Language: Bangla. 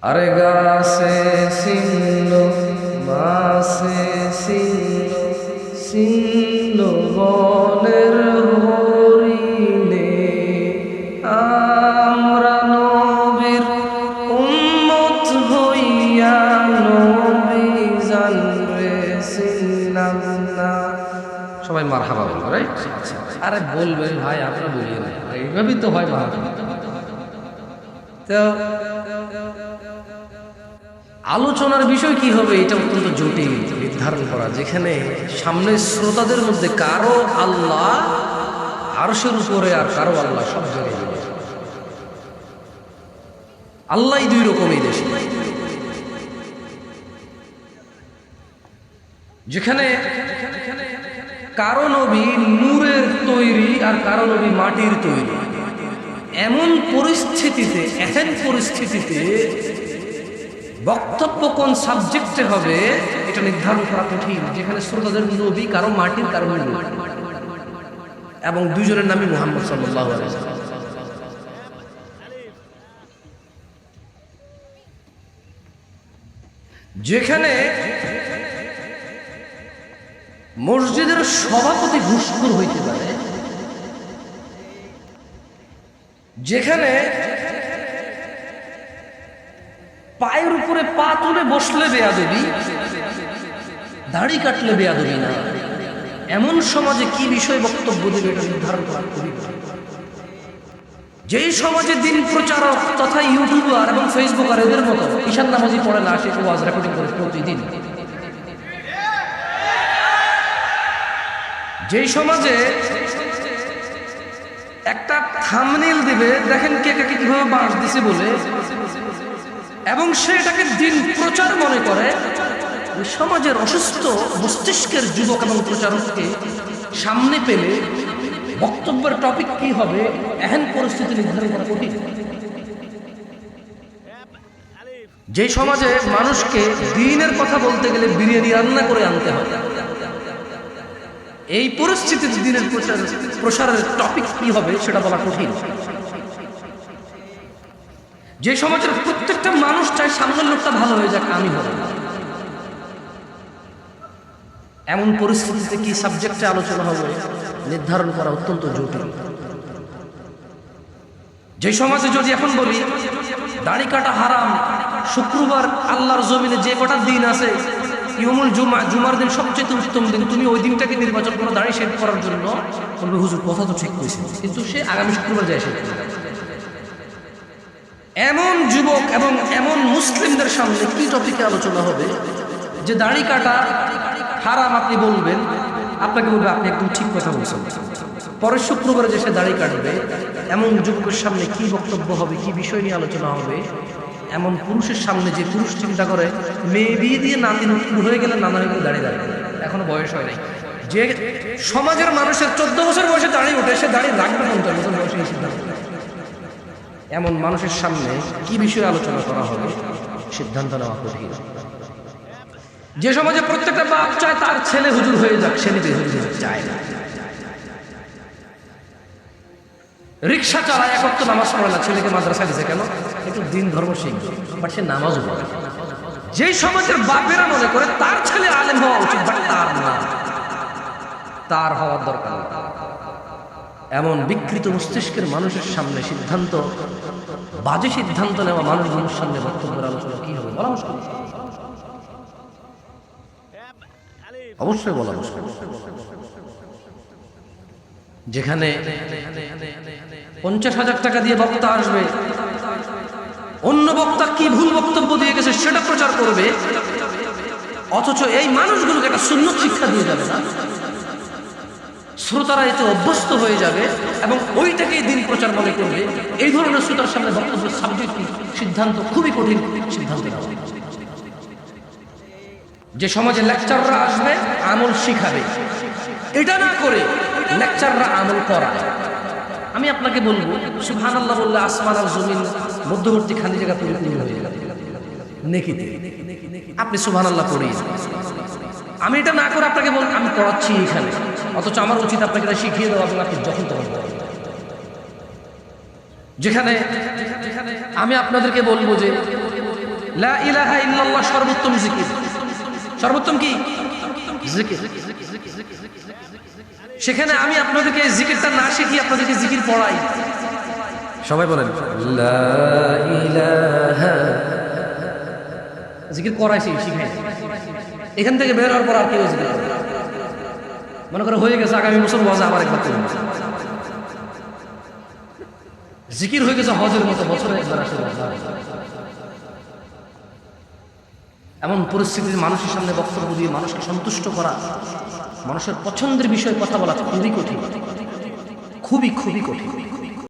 আরে গাছে ছিন্ন মাছে ছিন্ন ছিন্ন বনের হরিণে আমরা নবীর উম্মত হইয়া নবী জানরে ছিলাম না। সবাই মারহাবা বলবে, রাইট? আরে বলবেন ভাই, আপনারা বলিয়ে না, এইভাবেই তো হয় মারহাবা। তো আলোচনার বিষয় কি হবে এটা অত্যন্ত জটিল নির্ধারণ করা, যেখানে সামনে শ্রোতাদের মধ্যে কারো আল্লাহ আরশের উপরে আর কারো আল্লাহ সব জায়গায়। আল্লাহ দুই রকমই দেশে, যেখানে কারো নবী নূরের তৈরি আর কারো নবী মাটির তৈরি। এমন পরিস্থিতিতে বক্তব্য কোন সাবজেক্টে হবে এটা নির্ধারণ করা কঠিন, যেখানে শ্রোতাদের নবী কারো মাটির কারো নূর, এবং দুইজনের নামই মুহাম্মদ সাল্লাল্লাহু আলাইহি ওয়াসাল্লাম। যেখানে মসজিদের সভাপতি ঘুষখোর হইতে পারে, যেখানে পায়ের উপরে পা তুলে বসলে বেয়াদবি, দাড়ি কাটলে বেয়াদবি না, এমন সমাজে কি বিষয় বক্তব্য দেবে এটা নির্ধারণ করা খুবই কঠিন। যেই সমাজে দিন প্রচারক তথা ইউটিউবার এবং ফেসবুকার এদের মতো ঈশান নামাজি পড়ে না, সে ওয়াজ রেকর্ডিং করে প্রতিদিন, যেই সমাজে একটা থাম্বনেইল দিবে দেখেন কে কাকে কিভাবে বাঁশ দিছে বলে, এবং সে এটাকে দিন প্রচার মনে করে, ওই সমাজের অসুস্থ মস্তিষ্কের যুবক এবং প্রচারককে সামনে পেলে বক্তব্যের টপিক কি হবে এহেন পরিস্থিতি নির্ধারণ করা কঠিন। যে সমাজে মানুষকে দ্বীনের কথা বলতে গেলে বিরিয়ানি রান্না করে আনতে হয়, এই পরিস্থিতিতে দ্বীনের প্রসারের টপিক কি হবে সেটা বলা কঠিন। যে সমাজের প্রত্যেকটা মানুষ চায় সামনের লোকটা ভালো হয়ে যাক, আমি হব, এমন পরিস্থিতিতে কি সাবজেক্টে আলোচনা হবে নির্ধারণ করা অত্যন্ত জটিল। যে সমাজে যদি এখন বলি দাড়ি কাটা হারাম, শুক্রবার আল্লাহর জমিনে যে কটা দিন আছে, ইয়মুল জুমা, জুমার দিন সবচেয়ে উত্তম দিন, তুমি ওই দিনটাকে নির্বাচন করো দাড়ি শেভ করার জন্য, বলবে হুজুর কথা তো ঠিক কইছেন, কিন্তু সে আগামী শুক্রবার যায় শেভ করবে। এমন যুবক এবং এমন মুসলিমদের সামনে কি টপিকে আলোচনা হবে যে দাড়ি কাটা হারাম আপনি বলবেন, আপনাকে বলবে আপনি একদম ঠিক কথা বলছেন, পরের শুক্রবারে যে সে দাড়ি কাটবে, এমন যুবকের সামনে কি বক্তব্য হবে, কি বিষয় নিয়ে আলোচনা হবে। এমন পুরুষের সামনে যে পুরুষ চিন্তা করে মেয়ে বিয়ে দিয়ে নাতি নতুন হয়ে গেলে নানা হয়ে গেলে দাঁড়িয়ে দাঁড়াবে, এখনো বয়স হয় নাই, যে সমাজের মানুষের 14 বছর বয়সে দাঁড়িয়ে ওঠে, সে দাঁড়িয়ে রাখবে 50 বছর বয়সে সিদ্ধান্ত। এমন মানুষের সামনে কি বিষয়ে আলোচনা করা হবে সিদ্ধান্ত নেওয়া কঠিন। যে সমাজে প্রত্যেকটা বাপ চায় তার ছেলে হুজুর হয়ে যাক, সে নিজে হুজুর চায় না। রিক্সা চালায় এক ওয়াক্ত নামাজ পড়ে না, ছেলেকে মাদ্রাসায় দিছে কেন? একটু দিন ধর্ম শিখবে, বাট সে নামাজও পড়ে। যেই সমাজের বাপেরা মনে করে তার ছেলে আলেম হওয়া উচিত, বাট তার না, তার হওয়ার দরকার না, এমন বিকৃত মস্তিষ্কের মানুষের সামনে সিদ্ধান্ত, বাজে সিদ্ধান্ত নেওয়া মানুষগুলোর সামনে বক্তব্যের আলোচনা কি হবে বলা মুশকিল, অবশ্যই বলা মুশকিল। যেখানে 50,000 টাকা দিয়ে বক্তা আসবে, অন্য বক্তা কি ভুল বক্তব্য দিয়ে গেছে সেটা প্রচার করবে, অথচ এই মানুষগুলোকে একটা সুন্নত শিক্ষা দিয়ে যাবে না, শ্রোতারা এতে অভ্যস্ত হয়ে যাবে এবং ওইটাকেই দিন প্রচার মনে করবে। এই ধরনের শ্রোতার সামনে বক্তব্যের সাবজেক্ট সিদ্ধান্ত খুবই কঠিন সিদ্ধান্ত নেওয়া। যে সমাজে লেকচাররা আসবে আমল শিখাবে, এটা না করে লেকচাররা আমল করায়। আমি আপনাকে বলবো সুবহানাল্লাহ বললে আসমান আর জমিন মধ্যবর্তী খালি জায়গা পরিপূর্ণ হয়ে যাবে নেকিতে, আপনি সুবহানাল্লাহ পড়েই। আমি এটা না করে আপনাকে বল আমি পড়াচ্ছি এখানে, অথচ আমার উচিত আপনাকে এটা শিখিয়ে দেওয়া এবং আপনি যখন তখন পড়াবেন। যেখানে আমি আপনাদেরকে বলবো যে লা ইলাহা ইল্লাল্লাহ সর্বোত্তম জিকির। সর্বোত্তম কি জিকির? সেখানে আমি আপনাদেরকে এই জিকিরটা না শিখি, আপনাদেরকে জিকির পড়াই। সবাই বলেন লা ইলাহা, জিকির করাইছি, শিখাই। এখান থেকে বের হওয়ার পর আর কেউ জিকির করে না। মনে করে হয়ে গেছে, আগামী বছর ওয়াজ আবার একবার করব। জিকির হয়ে গেছে হজের মতো, বছরে একবার আসে। এমন পরিস্থিতিতে মানুষের সামনে বক্তব্য দিয়ে মানুষকে সন্তুষ্ট করা, মানুষের পছন্দের বিষয়ে কথা বলা খুবই কঠিন, খুবই খুবই কঠিন।